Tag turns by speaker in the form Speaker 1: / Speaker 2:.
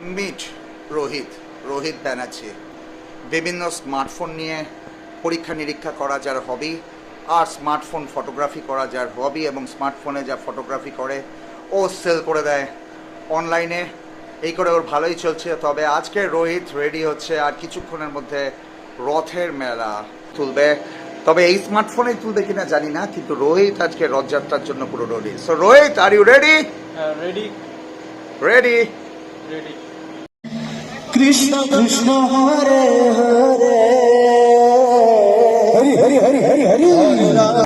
Speaker 1: Meet Rohit Rohit Banerjee বিভিন্ন smartphone নিয়ে পরীক্ষা নিরীক্ষা করা যার হবি, আর স্মার্টফোন ফটোগ্রাফি করা যার হবি, এবং স্মার্টফোনে যা ফটোগ্রাফি করে ও সেল করে দেয় অনলাইনে। এই করে ওর ভালোই চলছে। তবে আজকে রোহিত রেডি হচ্ছে, আর কিছুক্ষণের মধ্যে রথের মেলা তুলবে। তবে এই স্মার্টফোনেই তুলবে কিনা জানি না, কিন্তু রোহিত আজকে রথযাত্রার জন্য পুরো ready. So Rohit, are you ready?
Speaker 2: Ready
Speaker 1: ready.
Speaker 2: Ready.
Speaker 3: Krishna Krishna Hare Hare Hari Hari Hari Hari Hari Ram